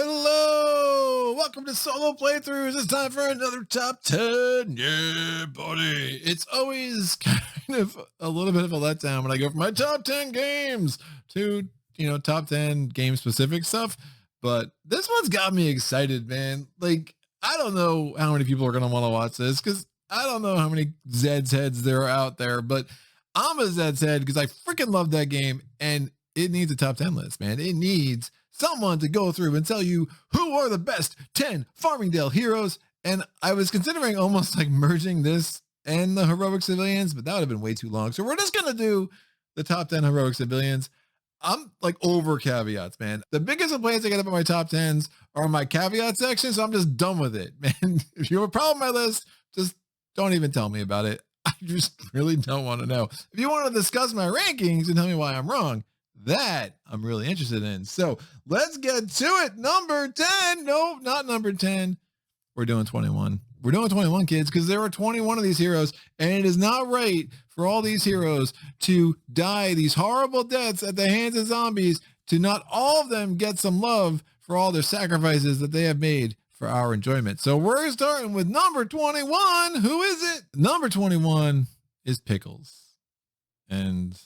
Hello, welcome to Solo Playthroughs. It's time for another top 10. Yeah, buddy. It's always kind of a little bit of a letdown when I go from my top 10 games to, top 10 game specific stuff. But this one's got me excited, man. Like, I don't know how many people are going to want to watch this because I don't know how many Zeds heads there are out there, but I'm a Zeds head because I freaking love that game and it needs a top 10 list, man. It needs someone to go through and tell you who are the best 10 Farmingdale heroes. And I was considering almost like merging this and the heroic civilians, but that would have been way too long. So we're just going to do the top 10 heroic civilians. I'm like over caveats, man. The biggest complaints I get about my top 10s are my caveat section. So I'm just done with it, man. If you have a problem with my list, just don't even tell me about it. I just really don't want to know. If you want to discuss my rankings and tell me why I'm wrong, that I'm really interested in. So let's get to it. Number 10. No, not number 10. We're doing 21. We're doing 21, kids, because there are 21 of these heroes, and it is not right for all these heroes to die these horrible deaths at the hands of zombies, to not all of them get some love for all their sacrifices that they have made for our enjoyment. So we're starting with number 21. Who is it? Number 21 is Pickles. And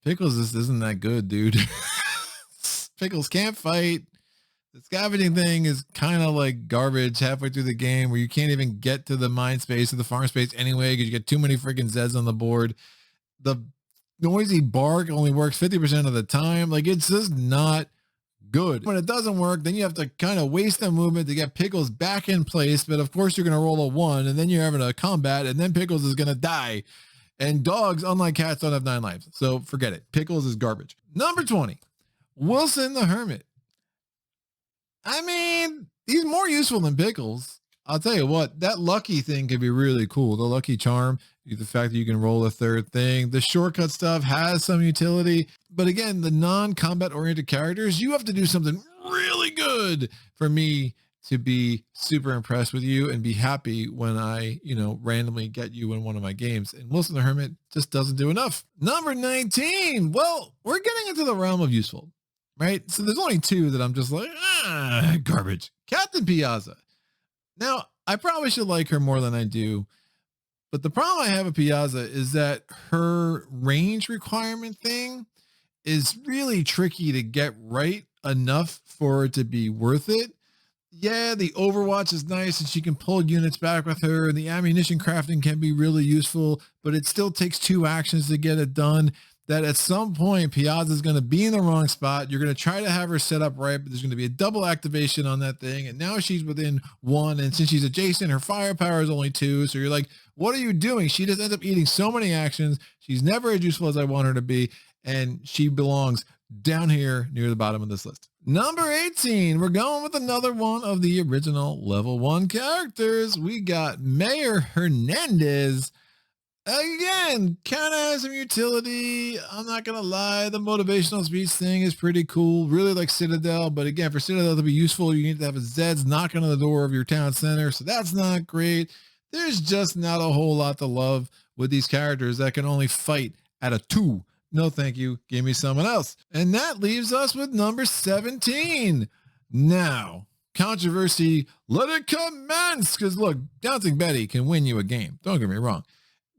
Pickles isn't that good, dude. Pickles can't fight. The scavenging thing is kind of like garbage halfway through the game where you can't even get to the mine space or the farm space anyway because you get too many freaking Zeds on the board. The noisy bark only works 50% of the time. Like, it's just not good. When it doesn't work, then you have to kind of waste the movement to get Pickles back in place. But of course, you're going to roll a 1 and then you're having a combat and then Pickles is going to die. And dogs, unlike cats, don't have 9 lives. So forget it. Pickles is garbage. Number 20, Wilson the Hermit. I mean, he's more useful than Pickles. I'll tell you what, that lucky thing can be really cool. The lucky charm, the fact that you can roll a third thing. The shortcut stuff has some utility. But again, the non-combat oriented characters, you have to do something really good for me to be super impressed with you and be happy when I, randomly get you in one of my games. And Wilson the Hermit just doesn't do enough. Number 19. Well, we're getting into the realm of useful, right? So there's only 2 that I'm just like, garbage. Captain Piazza. Now, I probably should like her more than I do. But the problem I have with Piazza is that her range requirement thing is really tricky to get right enough for it to be worth it. Yeah, the Overwatch is nice and she can pull units back with her and the ammunition crafting can be really useful, but it still takes 2 actions to get it done. That at some point, Piazza is going to be in the wrong spot. You're going to try to have her set up right, but there's going to be a double activation on that thing. And now she's within 1. And since she's adjacent, her firepower is only 2. So you're like, what are you doing? She just ends up eating so many actions. She's never as useful as I want her to be. And she belongs down here near the bottom of this list. Number 18, we're going with another one of the original level 1 characters. We got Mayor Hernandez. Again, kind of has some utility. I'm not going to lie. The motivational speech thing is pretty cool. Really like Citadel. But again, for Citadel to be useful, you need to have a Zeds knocking on the door of your town center. So that's not great. There's just not a whole lot to love with these characters that can only fight at a 2. No, thank you. Give me someone else. And that leaves us with number 17. Now, controversy, let it commence. Because look, Dancing Betty can win you a game. Don't get me wrong.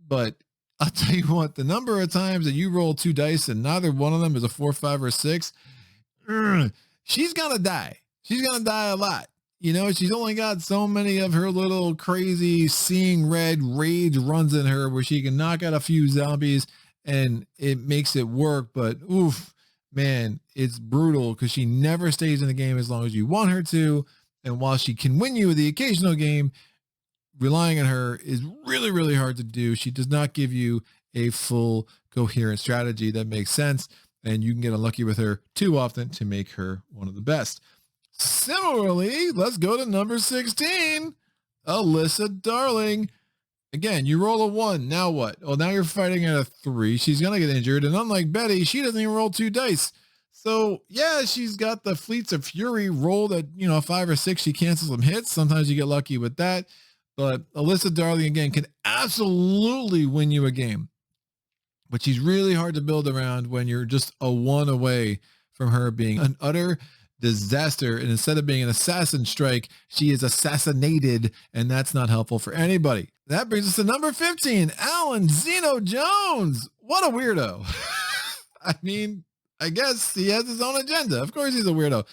But I'll tell you what, the number of times that you roll 2 dice and neither one of them is a 4, 5, or 6, she's going to die. She's going to die a lot. She's only got so many of her little crazy seeing red rage runs in her where she can knock out a few zombies and it makes it work. But oof, man, it's brutal because she never stays in the game as long as you want her to. And while she can win you the occasional game, relying on her is really, really hard to do. She does not give you a full coherent strategy that makes sense. And you can get unlucky with her too often to make her one of the best. Similarly, let's go to number 16, Alyssa Darling. Again, you roll a 1. Now what? Well, now you're fighting at a 3. She's going to get injured. And unlike Betty, she doesn't even roll 2 dice. So yeah, she's got the Fleets of Fury rolled at, 5 or 6. She cancels some hits. Sometimes you get lucky with that. But Alyssa Darling, again, can absolutely win you a game. But she's really hard to build around when you're just a 1 away from her being an utter disaster. And instead of being an assassin strike, she is assassinated, and that's not helpful for anybody. That brings us to number 15, Alan Xeno Jones. What a weirdo. I mean, I guess he has his own agenda. Of course he's a weirdo.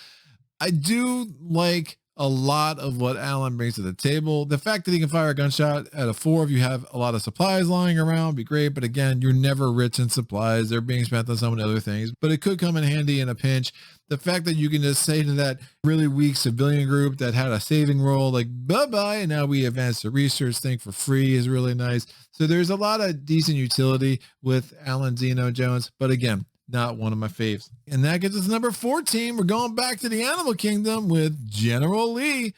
I do like a lot of what Alan brings to the table. The fact that he can fire a gunshot at a 4 if you have a lot of supplies lying around would be great. But again, you're never rich in supplies. They're being spent on so many other things, but it could come in handy in a pinch. The fact that you can just say to that really weak civilian group that had a saving role, like, bye-bye, and now we advance the research thing for free is really nice. So there's a lot of decent utility with Alan Xeno Jones. But again, not one of my faves. And that gets us number 14. We're going back to the animal kingdom with General Lee.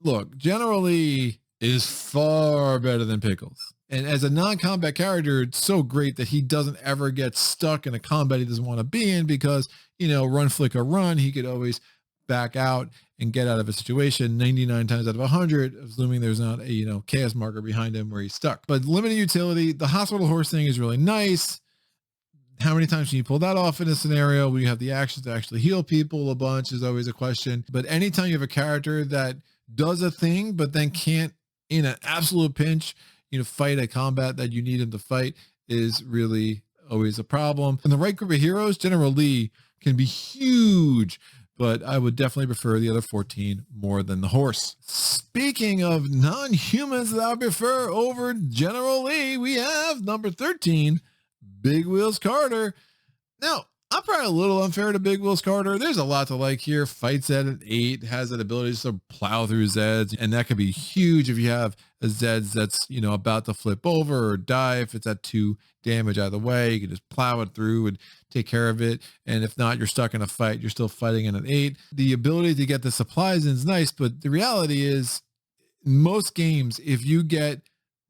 Look, General Lee is far better than Pickles. And as a non-combat character, it's so great that he doesn't ever get stuck in a combat he doesn't want to be in because, run, flick, or run, he could always back out and get out of a situation 99 times out of 100, assuming there's not a, chaos marker behind him where he's stuck. But limited utility, the hospital horse thing is really nice. How many times can you pull that off in a scenario where you have the actions to actually heal people a bunch is always a question. But anytime you have a character that does a thing, but then can't, in an absolute pinch, fight a combat that you need him to fight is really always a problem. And the right group of heroes, General Lee can be huge, but I would definitely prefer the other 14 more than the horse. Speaking of non-humans that I prefer over General Lee, we have number 13, Big Wheels Carter. Now, I'm probably a little unfair to Big Wheels Carter. There's a lot to like here. Fights at an 8, has that ability to plow through Zeds, and that could be huge if you have a Zeds that's, about to flip over or die. If it's at 2 damage either way, you can just plow it through and take care of it. And if not, you're stuck in a fight. You're still fighting in an 8. The ability to get the supplies in is nice, but the reality is, most games, if you get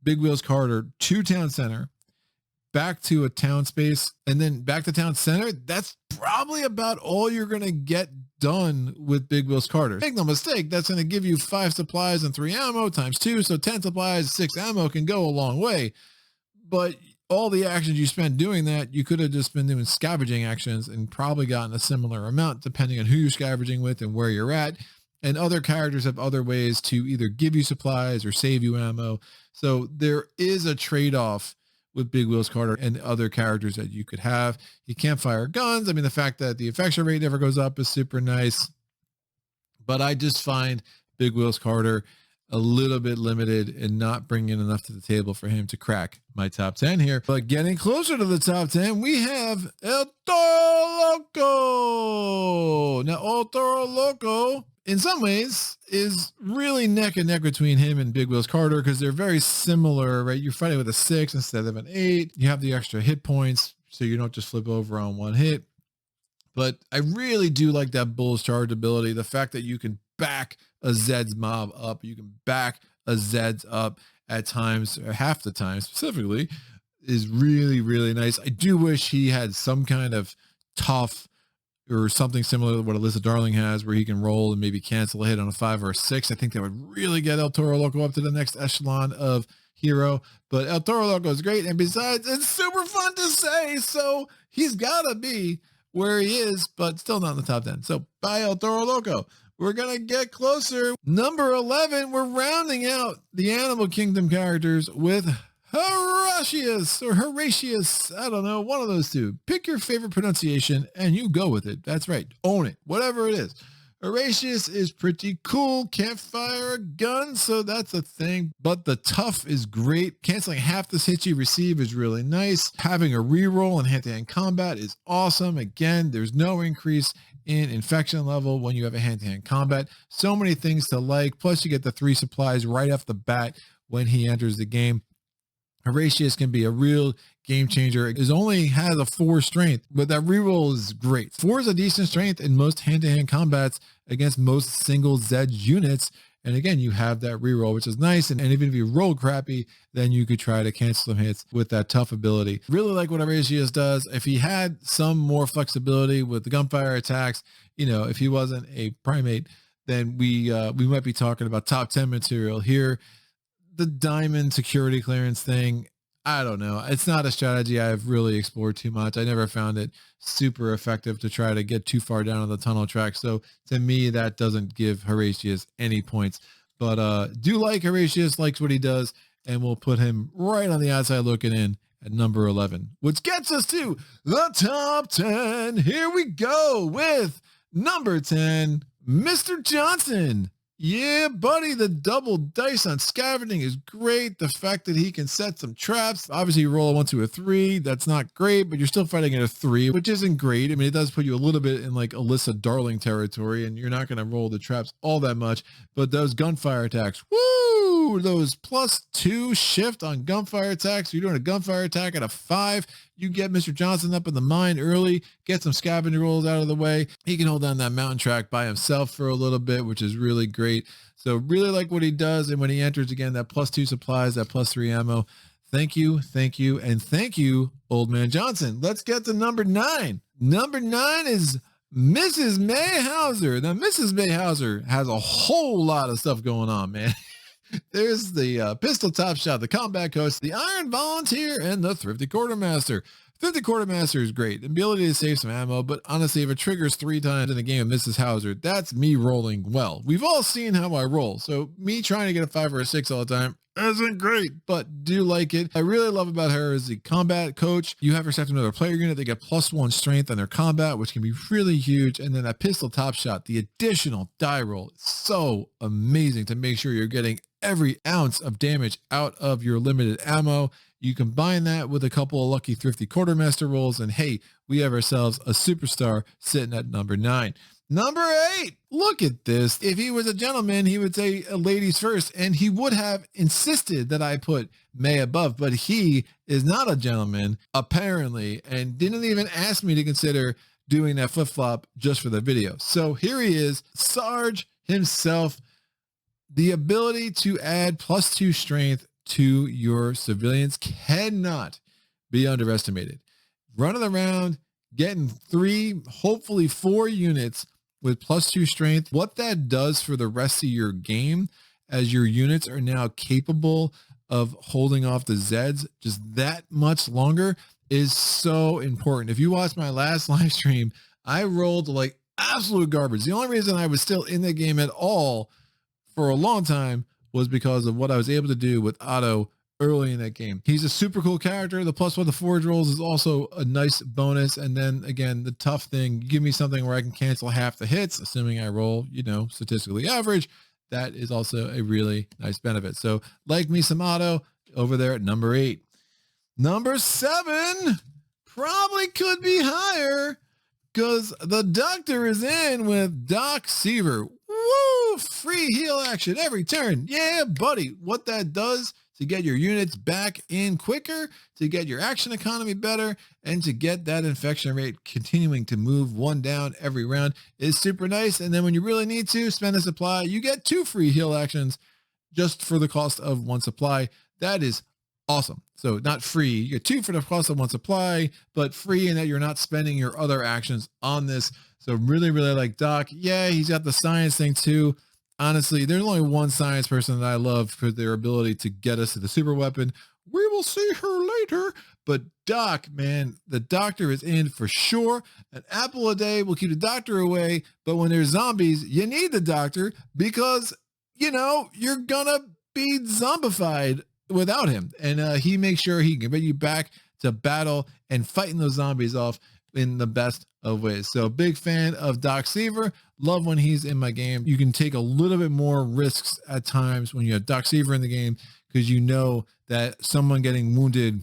Big Wheels Carter to town center, back to a town space, and then back to town center, that's probably about all you're going to get done with Big Wheels Carter. Make no mistake, that's going to give you 5 supplies and 3 ammo times 2. So 10 supplies, 6 ammo can go a long way. But all the actions you spent doing that, you could have just been doing scavenging actions and probably gotten a similar amount depending on who you're scavenging with and where you're at. And other characters have other ways to either give you supplies or save you ammo. So there is a trade-off with Big Wheels Carter and other characters that you could have. You can't fire guns. I mean, the fact that the infection rate never goes up is super nice, but I just find Big Wheels Carter a little bit limited and not bringing enough to the table for him to crack my top 10 here. But getting closer to the top 10, we have El Toro Loco. Now, El Toro Loco, in some ways, is really neck and neck between him and Big Wheels Carter because they're very similar, right? You're fighting with a 6 instead of an 8. You have the extra hit points, so you don't just flip over on one hit. But I really do like that Bull's Charge ability. The fact that you can back a Zeds mob up, you can back a Zeds up at times, or half the time specifically, is really, really nice. I do wish he had some kind of tough or something similar to what Alyssa Darling has, where he can roll and maybe cancel a hit on a 5 or a 6. I think that would really get El Toro Loco up to the next echelon of hero. But El Toro Loco is great, and besides, it's super fun to say, so he's gotta be where he is, but still not in the top 10. So bye, El Toro Loco. We're gonna get closer. Number 11, we're rounding out the Animal Kingdom characters with Horatius or Horatius. I don't know, one of those two. Pick your favorite pronunciation and you go with it. That's right. Own it, whatever it is. Horatius is pretty cool. Can't fire a gun, so that's a thing. But the tough is great. Canceling half the hits you receive is really nice. Having a reroll in hand-to-hand combat is awesome. Again, there's no increase in infection level when you have a hand-to-hand combat. So many things to like. Plus, you get the 3 supplies right off the bat when he enters the game. Horatius can be a real game changer. It only has a 4 strength, but that reroll is great. 4 is a decent strength in most hand-to-hand combats against most single Zed units. And again, you have that reroll, which is nice. And even if you roll crappy, then you could try to cancel some hits with that tough ability. Really like what Horatius does. If he had some more flexibility with the gunfire attacks, if he wasn't a primate, then we might be talking about top 10 material here. The diamond security clearance thing, I don't know. It's not a strategy I've really explored too much. I never found it super effective to try to get too far down on the tunnel track. So to me, that doesn't give Horatius any points. But do like Horatius, likes what he does, and we'll put him right on the outside looking in at number 11, which gets us to the top 10. Here we go with number 10, Mr. Johnson. Yeah, buddy, the double dice on scavenging is great. The fact that he can set some traps, obviously you roll a 1, 2, or 3. That's not great, but you're still fighting at a 3, which isn't great. I mean, it does put you a little bit in like Alyssa Darling territory, and you're not going to roll the traps all that much. But those gunfire attacks, woo! Those +2 shift on gunfire attacks. You're doing a gunfire attack at a 5. You get Mr. Johnson up in the mine early, get some scavenger rolls out of the way. He can hold down that mountain track by himself for a little bit, which is really great. So really like what he does. And when he enters again, that +2 supplies, that +3 ammo. Thank you, and thank you, Old Man Johnson. Let's get to number 9. Number 9 is Mrs. May Hauser. Now, Mrs. May Hauser has a whole lot of stuff going on, man. There's the pistol top shot, the combat coach, the iron volunteer, and the thrifty quartermaster. Thrifty quartermaster is great. The ability to save some ammo, but honestly, if it triggers 3 times in a game of Mrs. Hauser, that's me rolling well. We've all seen how I roll, so me trying to get a 5 or a 6 all the time isn't great, but do like it. I really love about her is the combat coach. You have her set to another player unit. They get +1 strength on their combat, which can be really huge. And then that pistol top shot, the additional die roll, is so amazing to make sure you're getting every ounce of damage out of your limited ammo. You combine that with a couple of lucky thrifty quartermaster rolls, and hey, we have ourselves a superstar sitting at number 9. Number 8, look at this. If he was a gentleman, he would say ladies first, and he would have insisted that I put May above, but he is not a gentleman, apparently, and didn't even ask me to consider doing that flip-flop just for the video. So here he is, Sarge himself. The ability to add +2 strength to your civilians cannot be underestimated. Running around, getting 3, hopefully 4 units with +2 strength, what that does for the rest of your game as your units are now capable of holding off the Zeds just that much longer is so important. If you watched my last live stream, I rolled like absolute garbage. The only reason I was still in the game at all for a long time was because of what I was able to do with Otto early in that game. He's a super cool character. The +1 to forge rolls is also a nice bonus. And then again, the tough thing, give me something where I can cancel half the hits, assuming I roll, statistically average. That is also a really nice benefit. So like me some Otto over there at number 8. Number 7 probably could be higher because the doctor is in with Doc Seaver. Woo! Free heal action every turn. Yeah, buddy. What that does to get your units back in quicker, to get your action economy better, and to get that infection rate continuing to move 1 down every round is super nice. And then when you really need to spend a supply, you get 2 free heal actions just for the cost of 1 supply. That is awesome. So not free, you get 2 for the cost of 1 supply, but free in that you're not spending your other actions on this. So really, really like Doc. Yeah, he's got the science thing too. Honestly, there's only one science person that I love for their ability to get us to the super weapon. We will see her later. But Doc, man, the doctor is in for sure. An apple a day will keep the doctor away. But when there's zombies, you need the doctor because, you're going to be zombified without him. And he makes sure he can bring you back to battle and fighting those zombies off in the best of ways. So big fan of Doc Seaver. Love when he's in my game. You can take a little bit more risks at times when you have Doc Seaver in the game because you know that someone getting wounded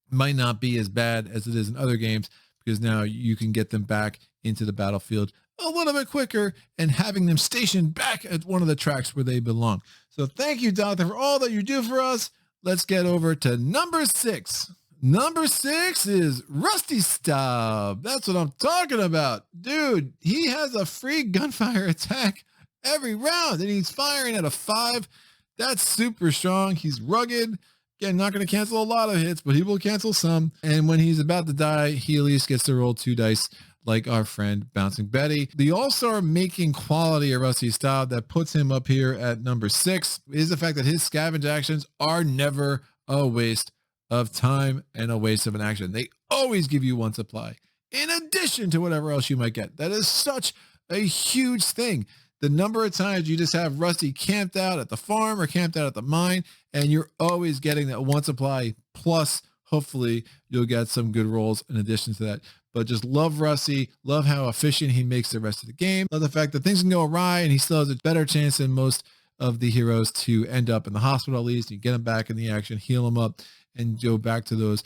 might not be as bad as it is in other games because now you can get them back into the battlefield a little bit quicker and having them stationed back at one of the tracks where they belong. So thank you, Doctor, for all that you do for us. Let's get over to number 6. Number 6 is Rusty Staub. That's what I'm talking about. Dude, he has a free gunfire attack every round and he's firing at a 5. That's super strong. He's rugged. Again, not going to cancel a lot of hits, but he will cancel some. And when he's about to die, he at least gets to roll 2 dice like our friend Bouncing Betty. The all-star making quality of Rusty Staub that puts him up here at number 6 is the fact that his scavenge actions are never a waste of time and a waste of an action. They always give you one supply in addition to whatever else you might get. That is such a huge thing. The number of times you just have Rusty camped out at the farm or camped out at the mine, and you're always getting that one supply, plus hopefully you'll get some good rolls in addition to that. But just love Rusty, love how efficient he makes the rest of the game. Love the fact that things can go awry and he still has a better chance than most of the heroes to end up in the hospital at least. You get him back in the action, heal him up, and go back to those,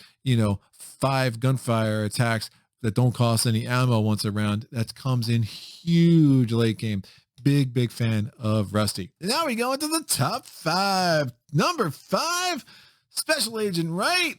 5 gunfire attacks that don't cost any ammo once a round. That comes in huge late game. Big fan of Rusty. And now we go into the top 5. Number 5, Special Agent Wright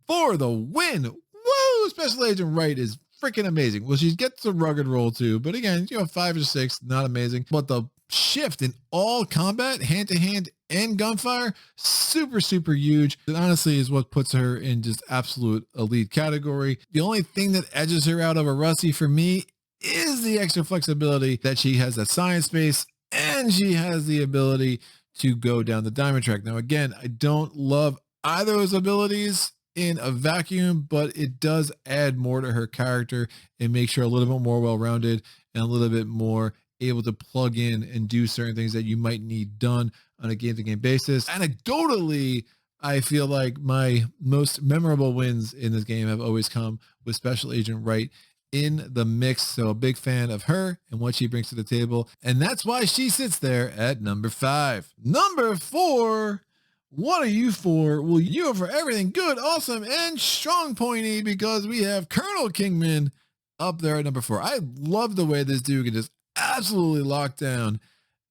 for the win. Woo! Special Agent Wright is freaking amazing. Well, she gets a rugged roll too, but again, 5 or 6, not amazing. But the shift in all combat, hand-to-hand and gunfire, super huge. It honestly is what puts her in just absolute elite category. The only thing that edges her out over Rusty for me is the extra flexibility that she has that science base, and she has the ability to go down the diamond track. Now, again, I don't love either of those abilities in a vacuum, but it does add more to her character and makes her a little bit more well-rounded and a little bit more able to plug in and do certain things that you might need done on a game-to-game basis. Anecdotally, I feel like my most memorable wins in this game have always come with Special Agent Wright in the mix. So a big fan of her and what she brings to the table. And that's why she sits there at number 5. Number 4, what are you for? Well, you are for everything good, awesome, and strong pointy, because we have Colonel Kingman up there at number 4. I love the way this dude can just absolutely lock down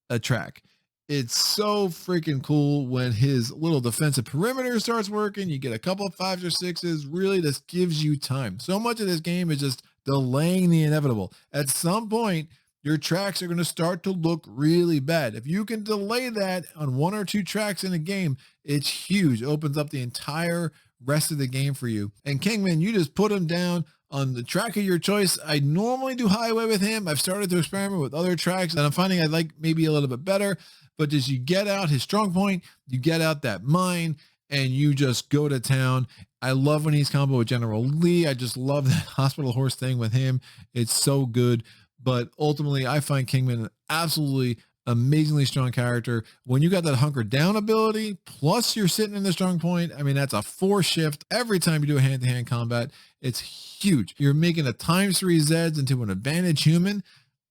a track. It's so freaking cool when his little defensive perimeter starts working. You get a couple of 5s or 6s. Really, this gives you time. So much of this game is just delaying the inevitable. At some point, your tracks are going to start to look really bad. If you can delay that on 1 or 2 tracks in a game, it's huge. It opens up the entire rest of the game for you. And Kingman, you just put him down on the track of your choice. I normally do highway with him. I've started to experiment with other tracks and I'm finding I like maybe a little bit better, but as you get out his strong point, you get out that mine and you just go to town. I love when he's combo with General Lee. I just love that hospital horse thing with him. It's so good. But ultimately, I find Kingman an absolutely amazingly strong character. When you got that hunker down ability, plus you're sitting in the strong point, I mean, that's a 4 shift every time you do a hand-to-hand combat. It's huge. You're making a ×3 Zeds into an advantage human.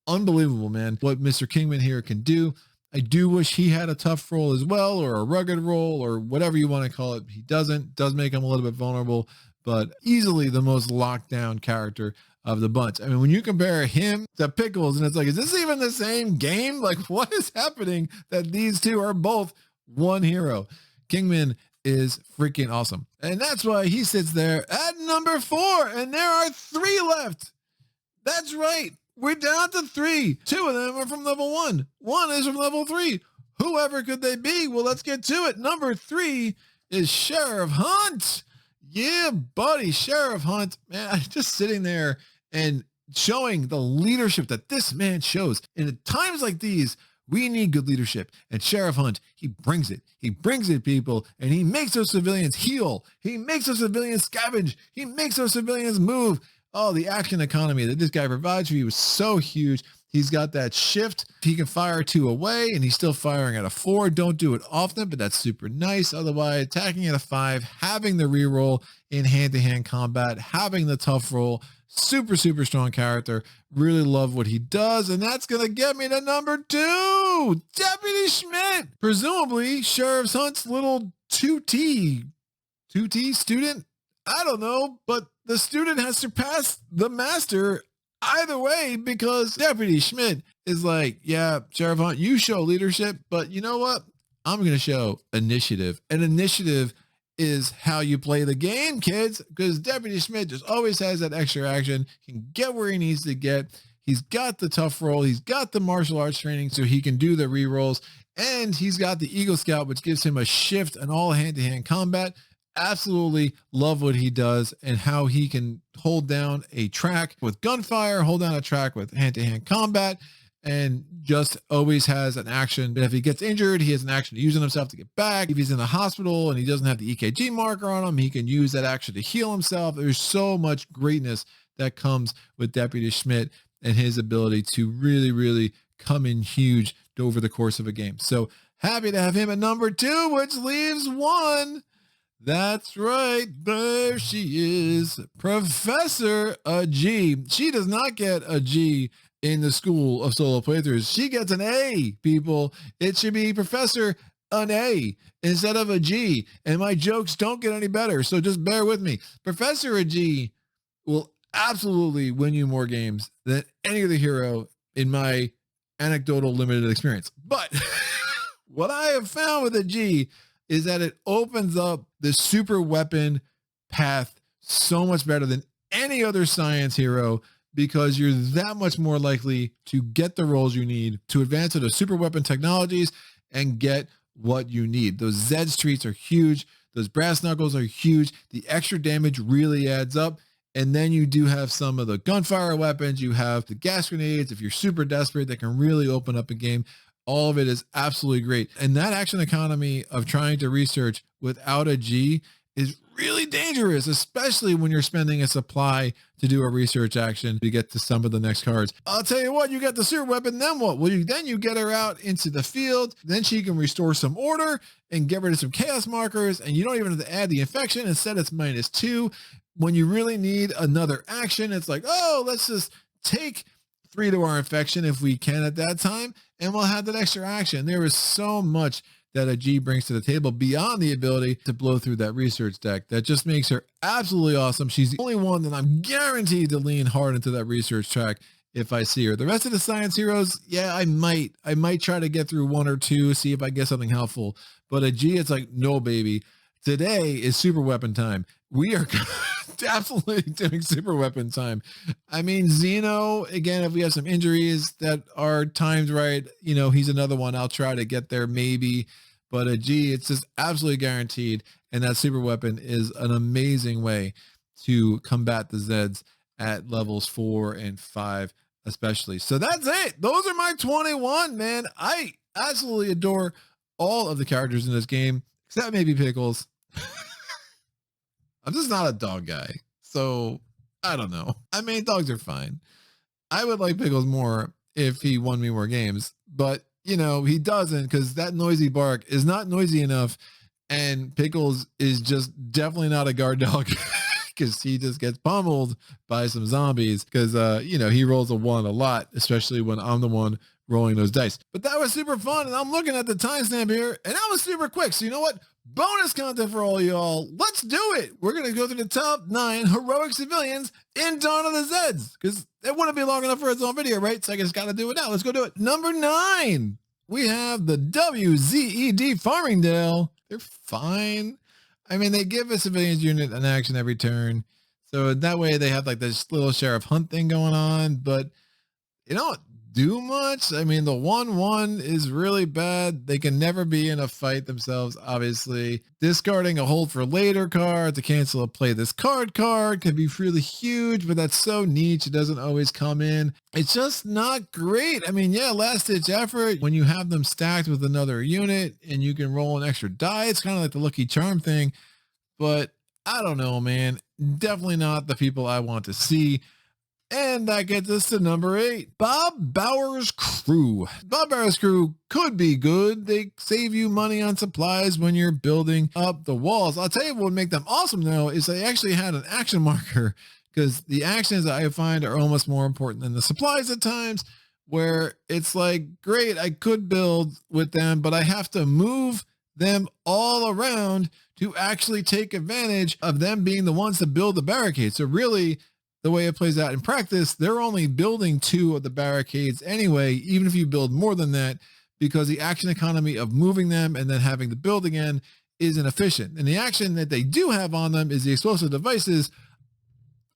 Unbelievable, man, what Mr. Kingman here can do. I do wish he had a tough roll as well, or a rugged roll, or whatever you want to call it. He doesn't. Does make him a little bit vulnerable, but easily the most locked down character of the bunch. I mean, when you compare him to Pickles, and it's like, is this even the same game? Like, what is happening that these two are both one hero? Kingman is freaking awesome. And that's why he sits there at number 4, and there are 3 left. That's right. We're down to 3. 2 of them are from level 1. 1 is from level 3. Whoever could they be? Well, let's get to it. Number 3 is Sheriff Hunt. Yeah, buddy, Sheriff Hunt. Man, just sitting there and showing the leadership that this man shows. And at times like these, we need good leadership. And Sheriff Hunt, he brings it. He brings it, people. And he makes those civilians heal. He makes those civilians scavenge. He makes those civilians move. Oh, the action economy that this guy provides for you is so huge. He's got that shift. He can fire 2 away, and he's still firing at a 4. Don't do it often, but that's super nice. Otherwise, attacking at a 5, having the reroll in hand-to-hand combat, having the tough roll, super strong character. Really love what he does, and that's going to get me to number 2, Deputy Schmidt. Presumably, Sheriff Hunt's little 2T student. I don't know, but the student has surpassed the master either way, because Deputy Schmidt is like, yeah, Sheriff Hunt, you show leadership, but you know what? I'm going to show initiative. And initiative is how you play the game, kids, because Deputy Schmidt just always has that extra action. He can get where he needs to get. He's got the tough roll. He's got the martial arts training so he can do the rerolls. And he's got the Eagle Scout, which gives him a shift in all hand-to-hand combat. Absolutely love what he does and how he can hold down a track with gunfire, hold down a track with hand-to-hand combat, and just always has an action. But if he gets injured, he has an action to use on himself to get back. If he's in the hospital and he doesn't have the EKG marker on him, he can use that action to heal himself. There's so much greatness that comes with Deputy Schmidt and his ability to really, really come in huge over the course of a game. So happy to have him at number 2, which leaves 1. That's right. There she is. Professor Agee. She does not get a G in the school of solo playthroughs. She gets an A, people. It should be Professor an A instead of a G. And my jokes don't get any better. So just bear with me. Professor Agee will absolutely win you more games than any other hero in my anecdotal limited experience. But what I have found with Agee is that it opens up the super weapon path so much better than any other science hero, because you're that much more likely to get the rolls you need to advance to the super weapon technologies and get what you need. Those Zeds treats are huge. Those brass knuckles are huge. The extra damage really adds up. And then you do have some of the gunfire weapons. You have the gas grenades. If you're super desperate, that can really open up a game. All of it is absolutely great. And that action economy of trying to research without a G is really dangerous, especially when you're spending a supply to do a research action to get to some of the next cards. I'll tell you what, you got the super weapon, then what? Well, then you get her out into the field, then she can restore some order and get rid of some chaos markers, and you don't even have to add the infection. Instead, it's -2. When you really need another action, it's like, oh, let's just take 3 to our infection if we can at that time, and we'll have that extra action. There is so much that Agee brings to the table beyond the ability to blow through that research deck that just makes her absolutely awesome. She's the only one that I'm guaranteed to lean hard into that research track if I see her. The rest of the science heroes, yeah, I might try to get through 1 or 2, see if I get something helpful. But Agee, it's like, no, baby. Today is super weapon time. We are absolutely doing super weapon time. I mean, Xeno, again, if we have some injuries that are timed right, you know, he's another one. I'll try to get there maybe. But Agee, it's just absolutely guaranteed. And that super weapon is an amazing way to combat the Zeds at levels 4 and 5, especially. So that's it. Those are my 21, man. I absolutely adore all of the characters in this game, except maybe Pickles. I'm just not a dog guy, so I don't know. I mean, dogs are fine. I would like Pickles more if he won me more games, but you know, he doesn't, because that noisy bark is not noisy enough, and Pickles is just definitely not a guard dog because he just gets pummeled by some zombies because, you know, he rolls a 1 a lot, especially when I'm the one rolling those dice. But that was super fun, and I'm looking at the timestamp here, and that was super quick. So you know what? Bonus content for all y'all. Let's do it. We're going to go through the top 9 heroic civilians in Dawn of the Zeds, because it wouldn't be long enough for its own video, right? So I just got to do it now. Let's go do it. Number 9, we have the WZED Farmingdale. They're fine. I mean, they give a civilians unit an action every turn. So that way they have like this little sheriff hunt thing going on, but you don't do much. I mean, the 1/1 is really bad. They can never be in a fight themselves, obviously. Discarding a hold for later card to cancel a play this card can be really huge, but that's so niche. It doesn't always come in. It's just not great. I mean, yeah, last ditch effort when you have them stacked with another unit and you can roll an extra die. It's kind of like the Lucky Charm thing, but I don't know, man. Definitely not the people I want to see. And that gets us to number 8, Bob Bauer's crew. Bob Bauer's crew could be good. They save you money on supplies when you're building up the walls. I'll tell you what would make them awesome, though, is they actually had an action marker, because the actions that I find are almost more important than the supplies at times, where it's like, great, I could build with them, but I have to move them all around to actually take advantage of them being the ones to build the barricades. So really, the way it plays out in practice, they're only building 2 of the barricades anyway, even if you build more than that, because the action economy of moving them and then having to build again is inefficient. And the action that they do have on them is the explosive devices.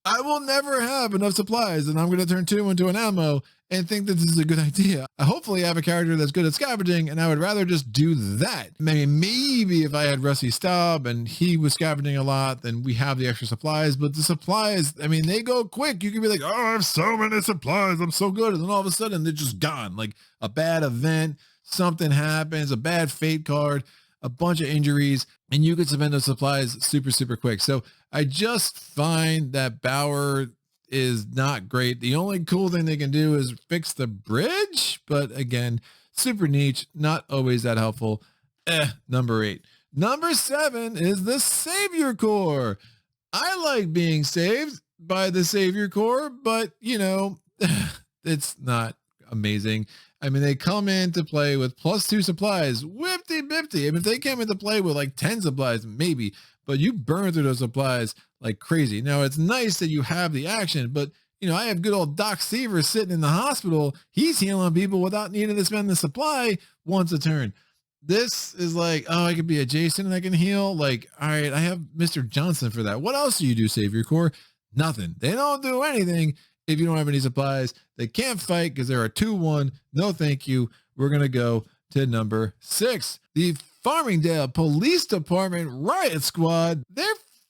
I will never have enough supplies, and I'm going to turn 2 into an ammo and think that this is a good idea. I hopefully have a character that's good at scavenging, and I would rather just do that. Maybe if I had Rusty Staub and he was scavenging a lot, then we have the extra supplies. But the supplies, I mean, they go quick. You can be like, oh, I have so many supplies, I'm so good. And then all of a sudden they're just gone. Like a bad event, something happens, a bad fate card, a bunch of injuries, and you could spend those supplies super, super quick. So I just find that Bauer is not great. The only cool thing they can do is fix the bridge, but again, super niche, not always that helpful. Number 8. Number 7 is the Savior Corps. I like being saved by the Savior Corps, but you know, it's not amazing. I mean, they come into play with +2 supplies, whipty bipty. I mean, if they came into play with like 10 supplies, maybe, but you burn through those supplies like crazy. Now, it's nice that you have the action, but you know, I have good old Doc Seaver sitting in the hospital. He's healing people without needing to spend the supply once a turn. This is like, oh, I could be a Jason and I can heal. Like, all right, I have Mr. Johnson for that. What else do you do, Savior Corps? Nothing. They don't do anything. If you don't have any supplies, they can't fight because they're a 2-1. No, thank you. We're going to go to number 6. The Farmingdale Police Department Riot Squad. They're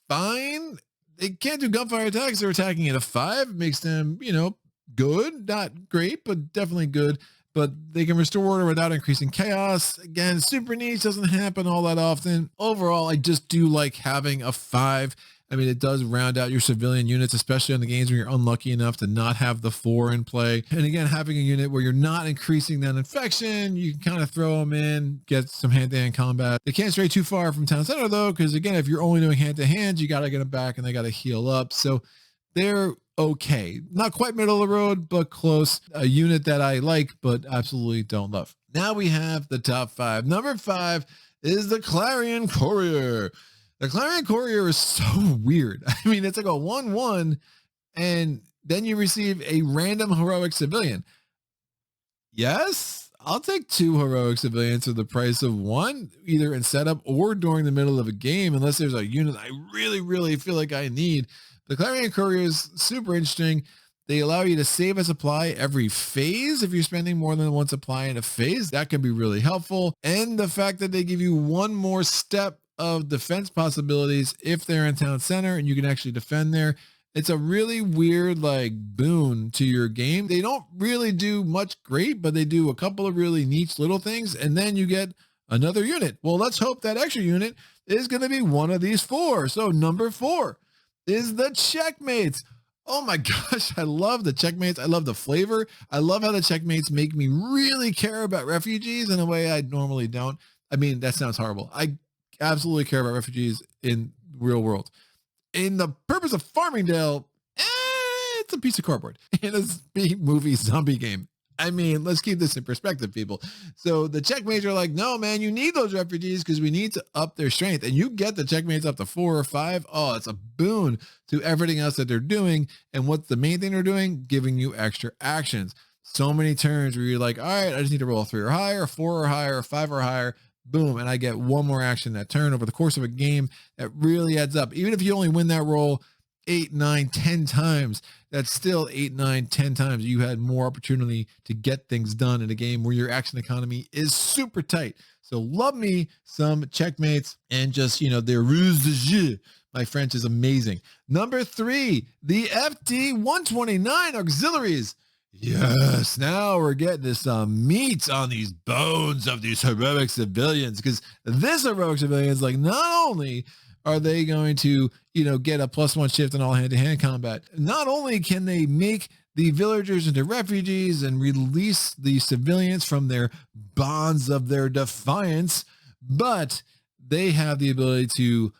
fine. They can't do gunfire attacks. They're attacking at a 5. Makes them, you know, good. Not great, but definitely good. But they can restore order without increasing chaos. Again, super niche, doesn't happen all that often. Overall, I just do like having a 5. I mean, it does round out your civilian units, especially on the games where you're unlucky enough to not have the 4 in play. And again, having a unit where you're not increasing that infection, you can kind of throw them in, get some hand-to-hand combat. They can't stray too far from town center though, because again, if you're only doing hand-to-hand, you got to get them back and they got to heal up. So they're okay. Not quite middle of the road, but close. A unit that I like, but absolutely don't love. Now we have the top 5. Number 5 is the Clarion Courier. The Clarion Courier is so weird. I mean, it's like a 1-1, and then you receive a random heroic civilian. Yes, I'll take 2 heroic civilians for the price of 1, either in setup or during the middle of a game, unless there's a unit I really, really feel like I need. The Clarion Courier is super interesting. They allow you to save a supply every phase. If you're spending more than 1 supply in a phase, that can be really helpful. And the fact that they give you 1 more step of defense possibilities if they're in town center and you can actually defend there. It's a really weird like boon to your game. They don't really do much great, but they do a couple of really niche little things, and then you get another unit. Well, let's hope that extra unit is going to be one of these 4. So number 4 is the Checkmates. Oh my gosh, I love the Checkmates. I love the flavor. I love how the Checkmates make me really care about refugees in a way I normally don't. I mean, that sounds horrible. I absolutely care about refugees in real world. In the purpose of Farmingdale, it's a piece of cardboard in a movie zombie game. I mean, let's keep this in perspective, people. So the Checkmates are like, no, man, you need those refugees because we need to up their strength. And you get the Checkmates up to 4 or 5. Oh, it's a boon to everything else that they're doing. And what's the main thing they're doing? Giving you extra actions. So many turns where you're like, all right, I just need to roll a 3 or higher, 4 or higher, 5 or higher. Boom, and I get 1 more action that turn over the course of a game. That really adds up. Even if you only win that roll 8, 9, 10 times, that's still 8, 9, 10 times you had more opportunity to get things done in a game where your action economy is super tight. So love me some Checkmates, and just, you know, their ruse de jeu. My French is amazing. Number 3, the FD 129 Auxillaries. Yes, now we're getting to some meat on these bones of these heroic civilians, because this heroic civilians, like, not only are they going to, you know, get a +1 shift in all hand-to-hand combat, not only can they make the villagers into refugees and release the civilians from their bonds of their defiance, but they have the ability to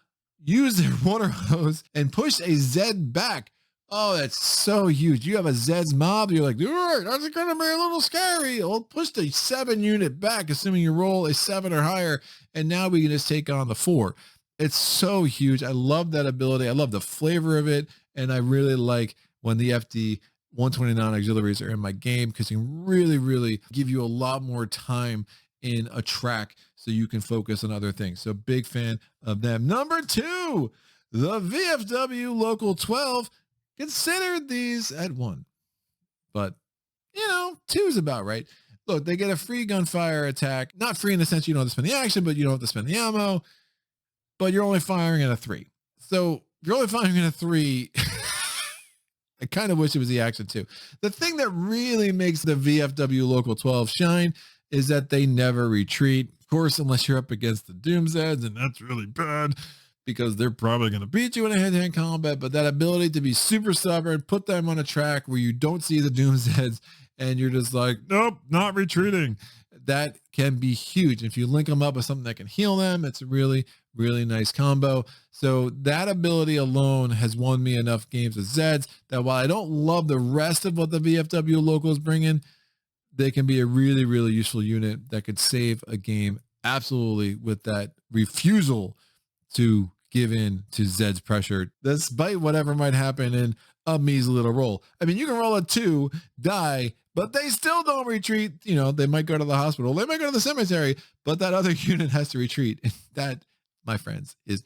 use their water hose and push a Zed back. Oh, that's so huge. You have a Zeds mob. You're like, all right, that's going to be a little scary. I'll push the 7 unit back, assuming you roll a 7 or higher. And now we can just take on the 4. It's so huge. I love that ability. I love the flavor of it. And I really like when the FD 129 auxiliaries are in my game, because they can really, really give you a lot more time in a track so you can focus on other things. So big fan of them. Number 2, the VFW Local 12. Considered these at 1, but 2 is about right. Look, they get a free gunfire attack, not free in the sense you don't have to spend the action, but you don't have to spend the ammo, but you're only firing at a 3. So if you're only firing at a 3, I kind of wish it was the action too. The thing that really makes the VFW Local 12 shine is that they never retreat. Of course, unless you're up against the Doom Zeds, and that's really bad because they're probably going to beat you in a hand-to-hand combat, but that ability to be super stubborn, put them on a track where you don't see the Doom Zeds and you're just like, nope, not retreating. That can be huge. If you link them up with something that can heal them, it's a really, really nice combo. So that ability alone has won me enough games with Zeds that while I don't love the rest of what the VFW Locals bring in, they can be a really, really useful unit that could save a game absolutely with that refusal to give in to Zed's pressure, despite whatever might happen in a measly little roll. I mean, you can roll a 2, die, but they still don't retreat. They might go to the hospital, they might go to the cemetery, but that other unit has to retreat. And that, my friends, is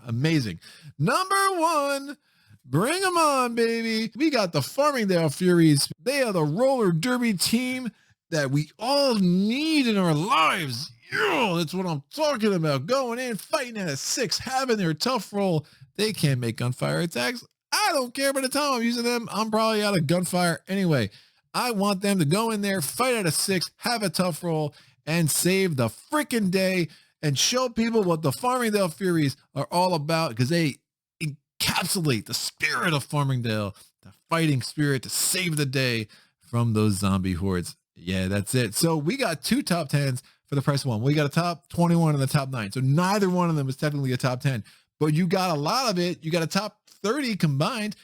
amazing. Number 1, bring them on, baby. We got the Farmingdale Furies. They are the roller derby team that we all need in our lives. Yeah, that's what I'm talking about. Going in, fighting at a 6, having their tough roll. They can't make gunfire attacks. I don't care. By the time I'm using them, I'm probably out of gunfire anyway. I want them to go in there, fight at a 6, have a tough roll, and save the freaking day and show people what the Farmingdale Furies are all about, because they encapsulate the spirit of Farmingdale, the fighting spirit to save the day from those zombie hordes. Yeah, that's it. So we got 2 top 10s for the price of 1. We got a top 21 and a top 9. So neither one of them is technically a top 10, but you got a lot of it. You got a top 30 combined.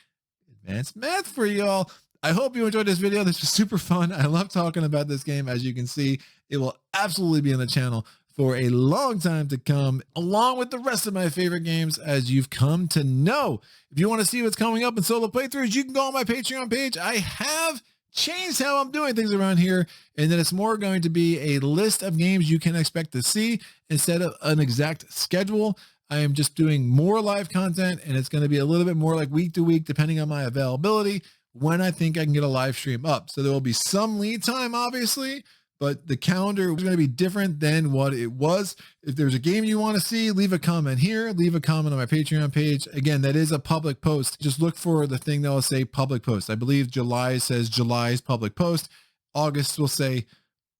Advanced math for y'all. I hope you enjoyed this video. This was super fun. I love talking about this game. As you can see, it will absolutely be on the channel for a long time to come, along with the rest of my favorite games, as you've come to know. If you want to see what's coming up in solo playthroughs, you can go on my Patreon page. I have changed how I'm doing things around here, and then it's more going to be a list of games you can expect to see instead of an exact schedule. I am just doing more live content, and it's going to be a little bit more like week to week, depending on my availability, when I think I can get a live stream up. So there will be some lead time, obviously, but the calendar is going to be different than what it was. If there's a game you want to see, leave a comment here, leave a comment on my Patreon page. Again, that is a public post. Just look for the thing that will say public post. I believe July says July's public post. August will say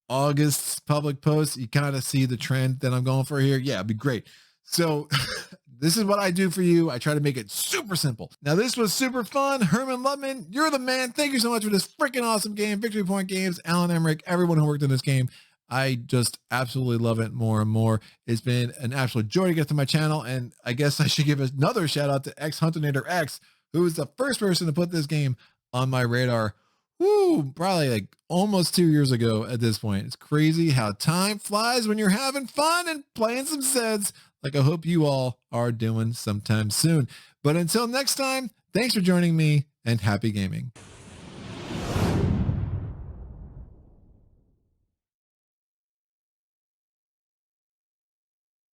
August's public post. You kind of see the trend that I'm going for here. Yeah, it'd be great. So this is what I do for you. I try to make it super simple. Now, this was super fun. Herman Lutman, you're the man. Thank you so much for this freaking awesome game. Victory Point Games, Alan Emmerich, everyone who worked in this game. I just absolutely love it more and more. It's been an absolute joy to get to my channel. And I guess I should give another shout out to X Hunternator X, who was the first person to put this game on my radar. Woo, probably like almost 2 years ago at this point. It's crazy how time flies when you're having fun and playing some Zeds, like I hope you all are doing sometime soon. But until next time, thanks for joining me and happy gaming.